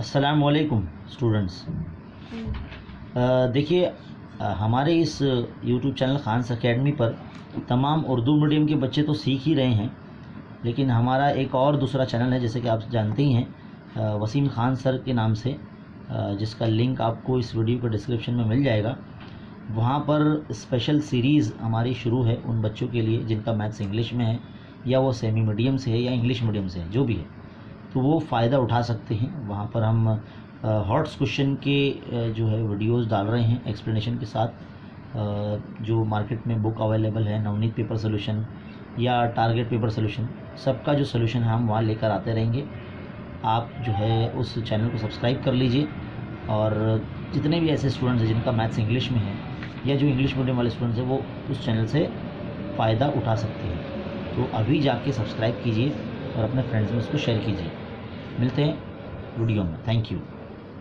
अस्सलाम वालेकुम स्टूडेंट्स। देखिए, हमारे इस यूट्यूब चैनल खान्स अकेडमी पर तमाम उर्दू मीडियम के बच्चे तो सीख ही रहे हैं, लेकिन हमारा एक और दूसरा चैनल है जैसे कि आप जानते ही हैं, वसीम खान सर के नाम से, जिसका लिंक आपको इस वीडियो के डिस्क्रिप्शन में मिल जाएगा। वहाँ पर स्पेशल सीरीज़ हमारी शुरू है उन बच्चों के लिए जिनका मैथ्स इंग्लिश में है, या वो सेमी मीडियम से है या इंग्लिश मीडियम से है, जो भी है, तो वो फ़ायदा उठा सकते हैं। वहाँ पर हम हॉट्स क्वेश्चन के जो है वीडियोस डाल रहे हैं एक्सप्लेनेशन के साथ। जो मार्केट में बुक अवेलेबल है, नवनीत पेपर सोल्यूशन या टारगेट पेपर सोल्यूशन, सबका जो सोल्यूशन है हम वहाँ लेकर आते रहेंगे। आप जो है उस चैनल को सब्सक्राइब कर लीजिए, और जितने भी ऐसे स्टूडेंट्स हैं जिनका मैथ्स इंग्लिश में है या जो इंग्लिश मीडियम वाले स्टूडेंट्स हैं, वो उस चैनल से फ़ायदा उठा सकते हैं। तो अभी जाके सब्सक्राइब कीजिए और अपने फ्रेंड्स में उसको शेयर कीजिए। मिलते हैं वीडियो में। Thank you.